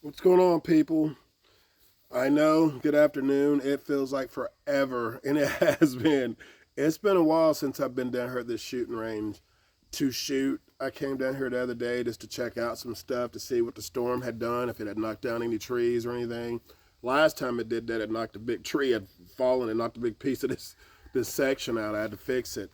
What's going on, people? I know, good afternoon. It feels like forever, and it has been. It's been a while since I've been down here at this shooting range to shoot. I came down here the other day just to check out some stuff to see what the storm had done, if it had knocked down any trees or anything. Last time it did that, it knocked a big tree had fallen and knocked a big piece of this section out. I had to fix it.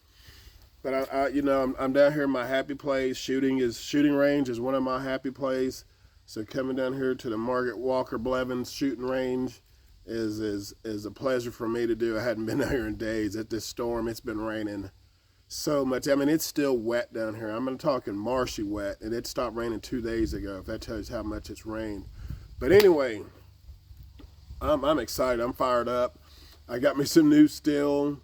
But I'm down here in my happy place. Shooting range is one of my happy places. So coming down here to the Margaret Walker Blevins shooting range is a pleasure for me to do. I hadn't been down here in days. At this storm, it's been raining so much. I mean, it's still wet down here. I'm talking marshy wet, and it stopped raining 2 days ago. If that tells you how much it's rained. But anyway, I'm excited. I'm fired up. I got me some new steel.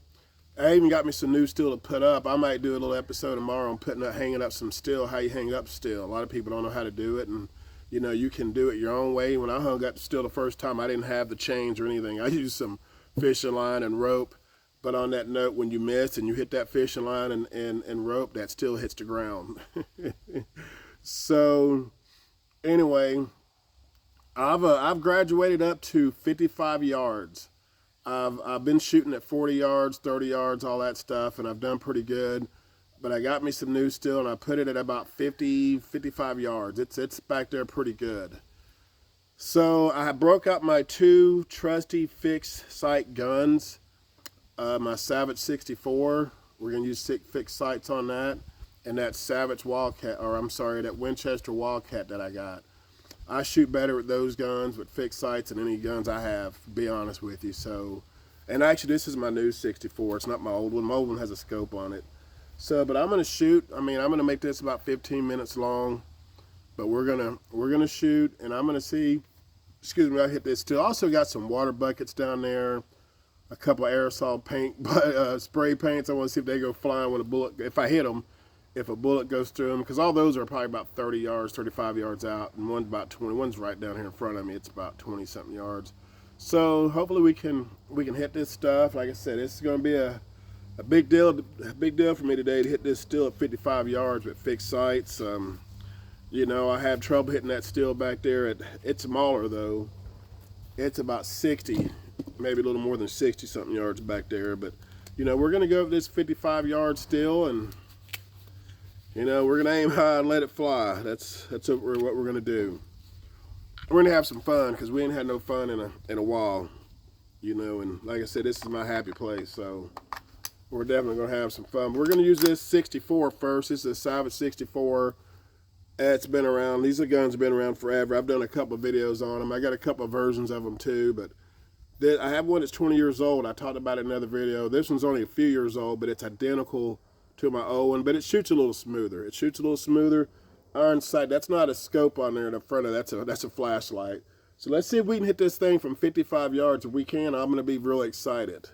I even got me some new steel to put up. I might do a little episode tomorrow on hanging up some steel, how you hang up steel. A lot of people don't know how to do it, and you can do it your own way. When I hung up steel the first time, I didn't have the chains or anything. I used some fishing line and rope. But on that note, when you miss and you hit that fishing line and rope, that still hits the ground. So anyway, I've graduated up to 55 yards. I've been shooting at 40 yards, 30 yards, all that stuff, and I've done pretty good. But I got me some new steel, and I put it at about 50, 55 yards. It's back there pretty good. So I broke out my two trusty fixed sight guns. My Savage 64. We're gonna use fixed sights on that, and that Savage Wildcat, or I'm sorry, that Winchester Wildcat that I got. I shoot better with those guns with fixed sights than any guns I have, to be honest with you. So, and actually this is my new 64. It's not my old one. My old one has a scope on it. So, but I'm gonna shoot. I'm gonna make this about 15 minutes long. But we're gonna shoot, and I'm gonna see. Excuse me, I hit this still. Also got some water buckets down there, a couple of aerosol paint, spray paints. I want to see if they go flying when a bullet. If I hit them, if a bullet goes through them, because all those are probably about 30 yards, 35 yards out, and one's about 20. One's right down here in front of me. It's about 20 something yards. So hopefully we can hit this stuff. Like I said, this is going to be a big deal for me today to hit this steel at 55 yards with fixed sights. I had trouble hitting that steel back there. It's smaller though. It's about 60, maybe a little more than 60 something yards back there. But we're going to go with this 55 yard steel, and we're gonna aim high and let it fly. That's what we're gonna do. We're gonna have some fun because we ain't had no fun in a while, And like I said, this is my happy place, so we're definitely gonna have some fun. We're gonna use this 64 first. This is a Savage 64. It's been around. These guns have been around forever. I've done a couple of videos on them. I got a couple of versions of them too, but I have one that's 20 years old. I talked about it in another video. This one's only a few years old, but it's identical to my old one, but it shoots a little smoother. It shoots a little smoother. Iron sight. That's not a scope on there in the front of that's a flashlight. So let's see if we can hit this thing from 55 yards. If we can, I'm going to be real excited.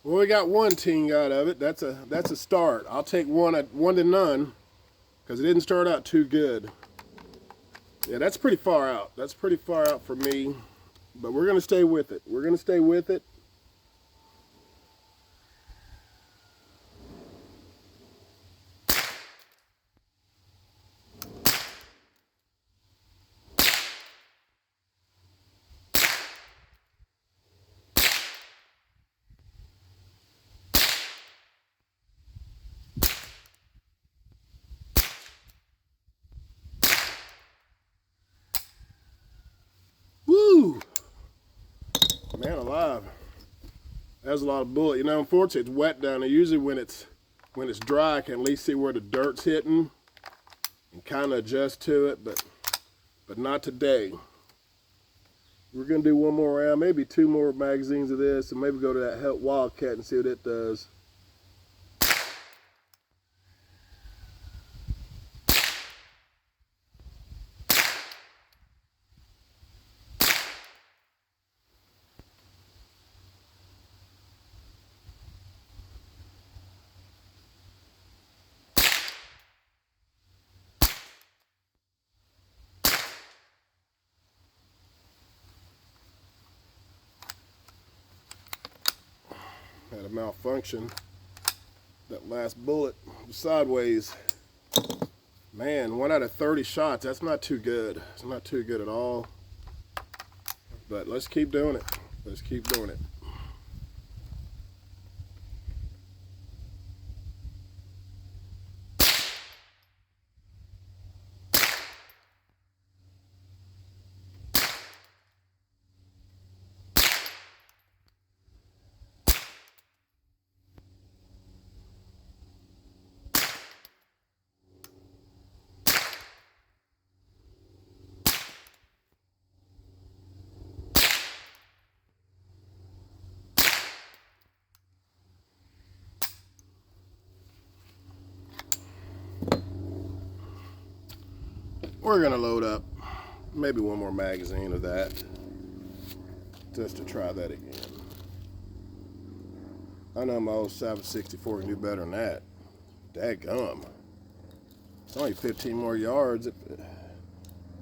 Well, we got one ting out of it. That's a start. I'll take one to none because it didn't start out too good. Yeah, that's pretty far out. That's pretty far out for me, but we're gonna stay with it. We're gonna stay with it. Woo! Man alive. That's a lot of bullet. Unfortunately, it's wet down there. Usually when it's dry, I can at least see where the dirt's hitting and kind of adjust to it, but not today. We're gonna do one more round, maybe 2 more magazines of this, and maybe go to that Wildcat and see what it does. Had a malfunction. That last bullet was sideways. Man, 1 out of 30 shots. That's not too good. It's not too good at all. But let's keep doing it. Let's keep doing it. We're gonna load up maybe 1 more magazine of that, just to try that again. I know my old Savage 64 can do better than that. Dadgum. It's only 15 more yards.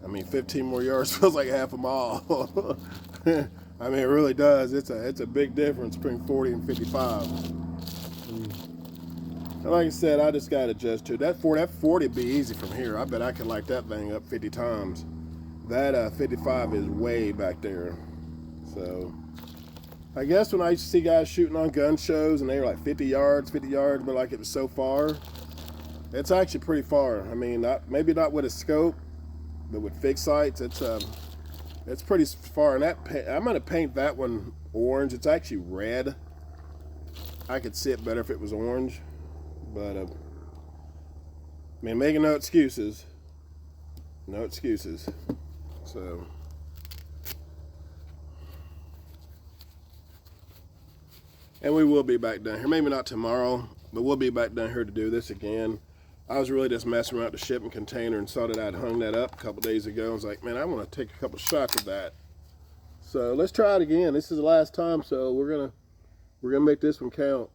I mean, 15 more yards feels like half a mile. I mean, it really does. It's a big difference between 40 and 55. And like I said, I just got to adjust to it. That 40 would be easy from here. I bet I could light that thing up 50 times. That 55 is way back there. So I guess when I used to see guys shooting on gun shows and they were like 50 yards, but like it was so far, it's actually pretty far. I mean, maybe not with a scope, but with fixed sights, it's pretty far. And I'm gonna paint that one orange. It's actually red. I could see it better if it was orange, but I mean, making no excuses. No excuses. So. And we will be back down here. Maybe not tomorrow, but we'll be back down here to do this again. I was really just messing around with the shipping container and saw that I'd hung that up a couple days ago. I was like, man, I want to take a couple shots of that. So let's try it again. This is the last time, so we're gonna make this one count.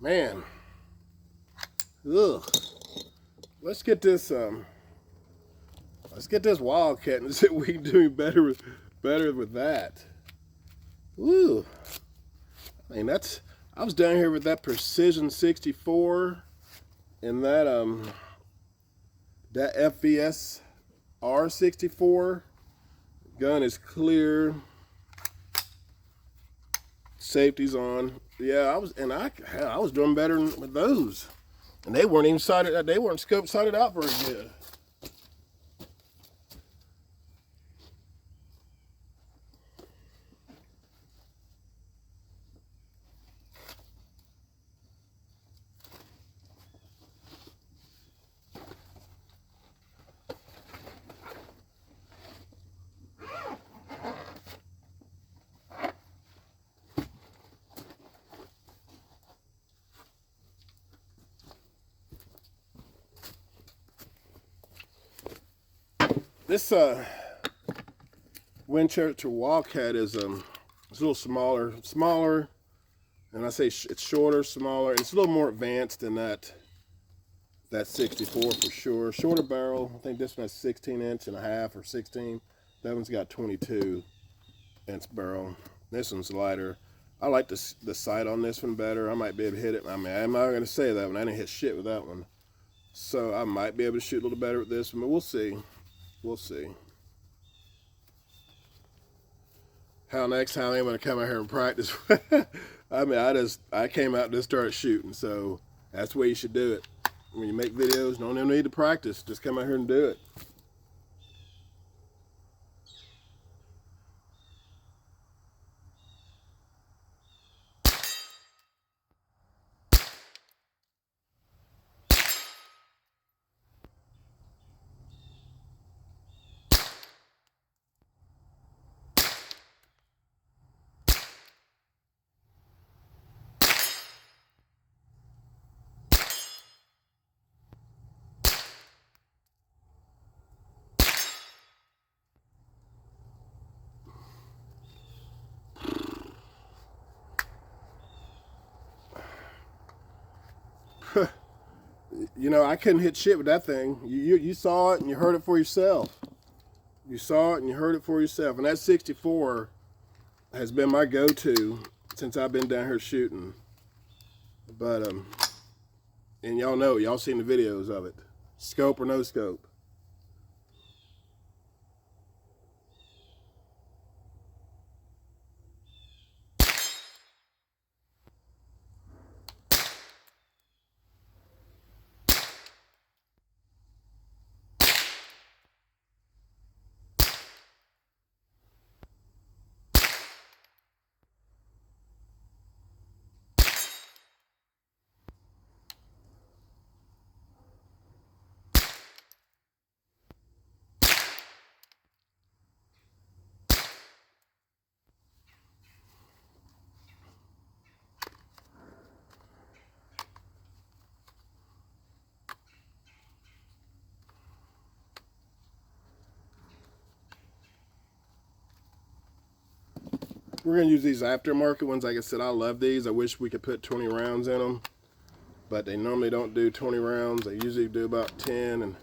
Man, ugh. Let's get this Wildcat and see if we can do better with that. Ooh, I mean I was down here with that Precision 64 and that FVS R64. Gun is clear. Safety's on. Yeah, I was doing better with those, and they weren't even sighted. They weren't scope sighted out very good. This Winchester Wildcat is it's a little smaller, and I say it's shorter, smaller, and it's a little more advanced than that 64 for sure. Shorter barrel. I think this one has 16.5 or 16. That one's got 22-inch barrel. This one's lighter. I like the sight on this one better. I might be able to hit it. I mean, I'm not going to say that one. I didn't hit shit with that one. So I might be able to shoot a little better with this one, but we'll see. We'll see. how next time I'm going to come out here and practice. I mean, I came out and just started shooting, so that's the way you should do it. When you make videos, don't even need to practice. Just come out here and do it. You know, I couldn't hit shit with that thing. You saw it and you heard it for yourself. You saw it and you heard it for yourself. And that 64 has been my go-to since I've been down here shooting. But and y'all know, y'all seen the videos of it. Scope or no scope. We're going to use these aftermarket ones. Like I said, I love these. I wish we could put 20 rounds in them, but they normally don't do 20 rounds. They usually do about 10, and